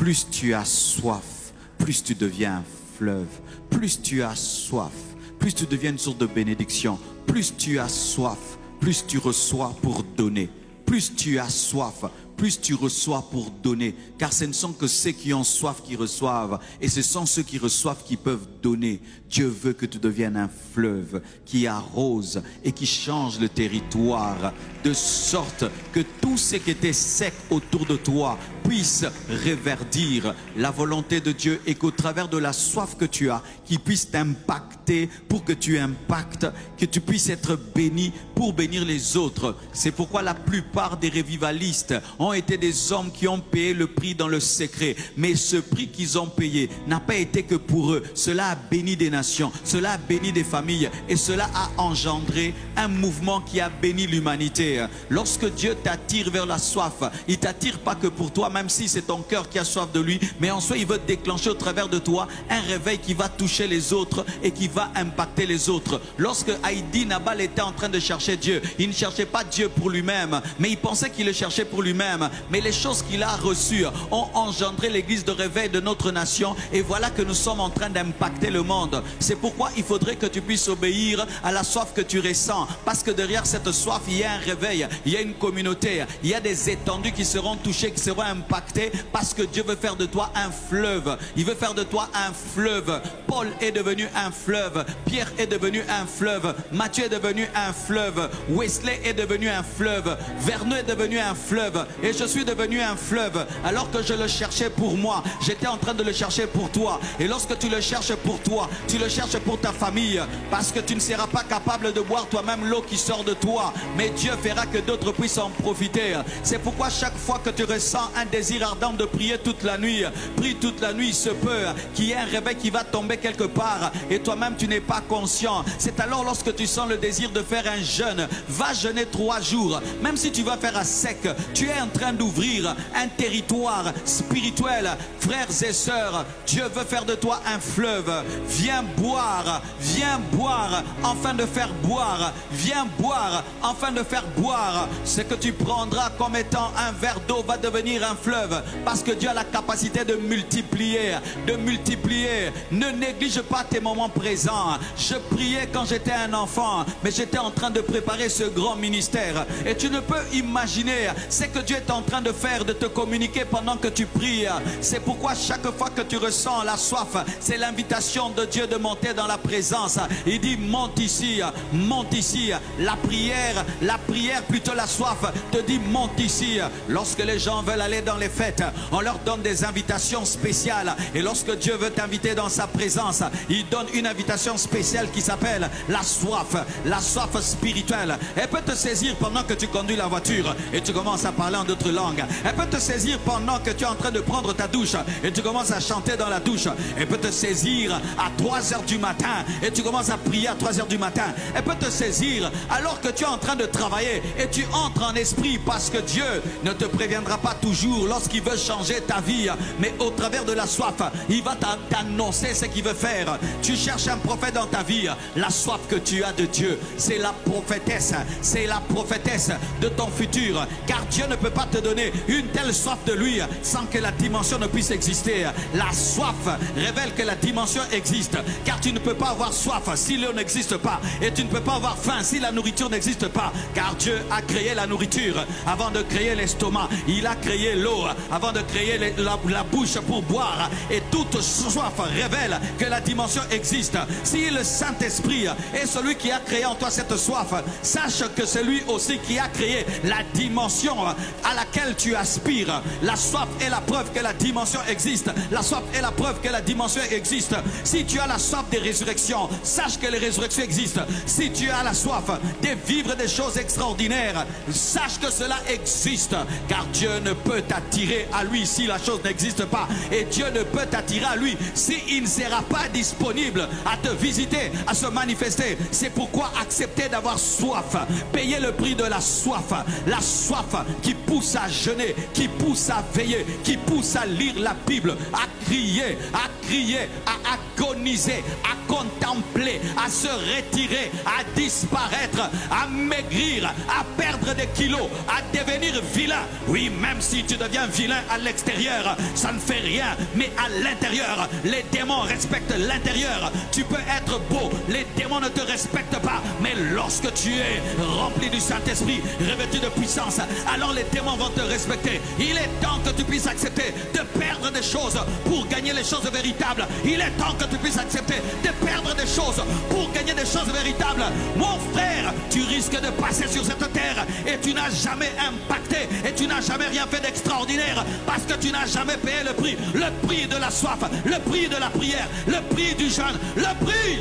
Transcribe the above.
plus tu as soif, plus tu deviens un fleuve. Plus tu as soif, plus tu deviens une source de bénédiction. Plus tu as soif, plus tu reçois pour donner. Plus tu as soif, plus tu reçois pour donner. Car ce ne sont que ceux qui ont soif qui reçoivent. Et ce sont ceux qui reçoivent qui peuvent donner. Dieu veut que tu deviennes un fleuve qui arrose et qui change le territoire. De sorte que tout ce qui était sec autour de toi puisse reverdir. La volonté de Dieu est qu'au travers de la soif que tu as, qu'il puisse t'impacter pour que tu impactes, que tu puisses être béni pour bénir les autres. C'est pourquoi la plupart des revivalistes ont été des hommes qui ont payé le prix dans le secret. Mais ce prix qu'ils ont payé n'a pas été que pour eux. Cela a béni des nations, cela a béni des familles et cela a engendré un mouvement qui a béni l'humanité. Lorsque Dieu t'attire vers la soif, il t'attire pas que pour toi, même si c'est ton cœur qui a soif de lui, mais en soi il veut déclencher au travers de toi un réveil qui va toucher les autres et qui va impacter les autres. Lorsque Haïdi Nabal était en train de chercher Dieu, il ne cherchait pas Dieu pour lui-même, mais il pensait qu'il le cherchait pour lui-même. Mais les choses qu'il a reçues ont engendré l'église de réveil de notre nation et voilà que nous sommes en train d'impacter le monde. C'est pourquoi il faudrait que tu puisses obéir à la soif que tu ressens, parce que derrière cette soif il y a un réveil, il y a une communauté, il y a des étendues qui seront touchées, qui seront impactées, parce que Dieu veut faire de toi un fleuve. Il veut faire de toi un fleuve. Paul est devenu un fleuve, Pierre est devenu un fleuve, Matthieu est devenu un fleuve, Wesley est devenu un fleuve, Vernon est devenu un fleuve, et je suis devenu un fleuve. Alors que je le cherchais pour moi, j'étais en train de le chercher pour toi. Et lorsque tu le cherches pour toi, tu le cherches pour ta famille, parce que tu ne seras pas capable de boire toi-même l'eau qui sort de toi, mais Dieu fera que d'autres puissent en profiter. C'est pourquoi chaque fois que tu ressens un désir ardent de prier toute la nuit, prie toute la nuit, il se peut qu'il y ait un réveil qui va tomber quelque part et toi-même tu n'es pas conscient. C'est alors lorsque tu sens le désir de faire un jeûne, va jeûner 3 jours. Même si tu vas faire à sec, tu es en train d'ouvrir un territoire spirituel. Frères et sœurs, Dieu veut faire de toi un fleuve. Viens boire afin de faire boire. Viens boire afin de faire boire. Ce que tu prendras comme étant un verre d'eau va devenir un fleuve, parce que Dieu a la capacité de multiplier, Ne néglige pas tes moments présents. Je priais quand j'étais un enfant, mais j'étais en train de préparer ce grand ministère. Et tu ne peux imaginer ce que Dieu est en train de faire, de te communiquer pendant que tu pries. C'est pourquoi chaque fois que tu ressens la soif, c'est l'invitation de Dieu de monter dans la présence. Il dit monte ici, monte ici. La prière plutôt la soif te dit monte ici. Lorsque les gens veulent aller dans les fêtes, on leur donne des invitations spéciales. Et lorsque Dieu veut t'inviter dans sa présence, il donne une invitation spéciale qui s'appelle la soif spirituelle. Elle peut te saisir pendant que tu conduis la voiture et tu commences à parler en d'autres langues. Elle peut te saisir pendant que tu es en train de prendre ta douche et tu commences à chanter dans la douche. Elle peut te saisir à 3 h du matin et tu commences à prier à 3 h du matin. Elle peut te saisir alors que tu es en train de travailler et tu entres en esprit, parce que Dieu ne te préviendra pas toujours lorsqu'il veut changer ta vie, mais au travers de la soif, il va t'annoncer ce qu'il veut faire. Tu cherches un prophète dans ta vie, la soif que tu as de Dieu, c'est la prophétesse de ton futur, car Dieu ne peut pas te donner une telle soif de lui sans que la dimension ne puisse exister. La soif révèle que la dimension existe, car tu ne peux pas avoir soif si l'eau n'existe pas, et tu ne peux pas avoir faim si la nourriture n'existe pas, car Dieu a créé la nourriture avant de créer l'estomac. Il a créé l'eau avant de créer la bouche pour boire, et toute soif révèle que la dimension existe. Si le Saint-Esprit est celui qui a créé en toi cette soif, sache que c'est lui aussi qui a créé la dimension à laquelle tu aspires. La soif est la preuve que la dimension existe. La soif est la preuve que la dimension existe. Si tu as la soif des résurrections, sache que les résurrections existent. Si tu as la soif de vivre des choses extraordinaires, sache que cela existe, car Dieu ne peut t'attirer à lui si la chose n'existe pas, et Dieu ne peut t'attirer à lui s'il ne sera pas disponible à te visiter, à se manifester. C'est pourquoi accepter d'avoir soif, payer le prix de la soif qui pousse pousse à jeûner, qui pousse à veiller, qui pousse à lire la Bible, à crier, à agoniser, à contempler, à se retirer, à disparaître, à maigrir, à perdre des kilos, à devenir vilain. Oui, même si tu deviens vilain à l'extérieur, ça ne fait rien, mais à l'intérieur, les démons respectent l'intérieur. Tu peux être beau, les démons ne te respectent pas, mais lorsque tu es rempli du Saint-Esprit, revêtu de puissance, alors les démons vont te respecter. Il est temps que tu puisses accepter de perdre des choses pour gagner les choses véritables. Il est temps que tu puisses accepter de perdre des choses pour gagner des choses véritables. Mon frère, tu risques de passer sur cette terre et tu n'as jamais impacté et tu n'as jamais rien fait d'extraordinaire parce que tu n'as jamais payé le prix de la soif, le prix de la prière, le prix du jeûne, le prix.